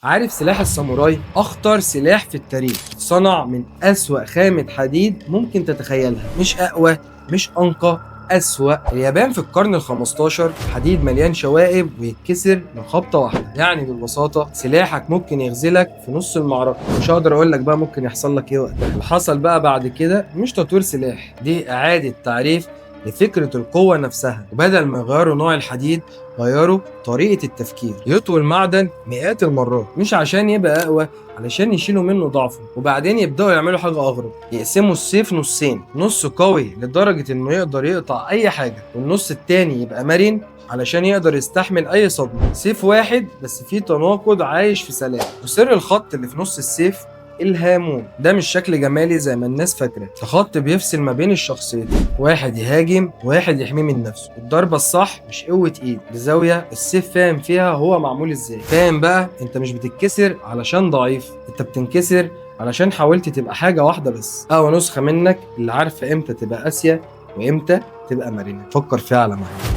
عارف سلاح الساموراي؟ أخطر سلاح في التاريخ، صنع من أسوأ خامة حديد ممكن تتخيلها، مش أقوى، مش أنقى، أسوأ. اليابان في القرن ال 15 حديد مليان شوائب ويتكسر من خبطة واحدة، يعني ببساطة سلاحك ممكن يغزلك في نص المعركة. مش هقدر أقول لك بقى ممكن يحصل لك إيه وقتها. اللي حصل بقى بعد كده مش تطوير سلاح، دي إعادة تعريف لفكرة القوة نفسها، وبدل ما يغيروا نوع الحديد غيروا طريقة التفكير. يطووا المعدن مئات المرات مش عشان يبقى أقوى، علشان يشيلوا منه ضعفه، وبعدين يبدأوا يعملوا حاجة أغرب، يقسموا السيف نصين، نص قوي لدرجة إنه يقدر يقطع أي حاجة، والنص التاني يبقى مرن علشان يقدر يستحمل أي صدمة. سيف واحد بس فيه تناقض عايش في سلام. وسر الخط اللي في نص السيف الهامون، ده مش شكل جمالي زي ما الناس فاكره، ده خط بيفصل ما بين الشخصيتين، واحد يهاجم وواحد يحميه من نفسه. الضربه الصح مش قوه ايد، دي زاويه السيف فاهم فيها هو معمول ازاي. فاهم بقى؟ انت مش بتتكسر علشان ضعيف، انت بتنكسر علشان حاولت تبقى حاجه واحده بس، نسخه منك اللي عارفه امتى تبقى قاسيه وامتى تبقى مرنه. فكر فيها على مهلك.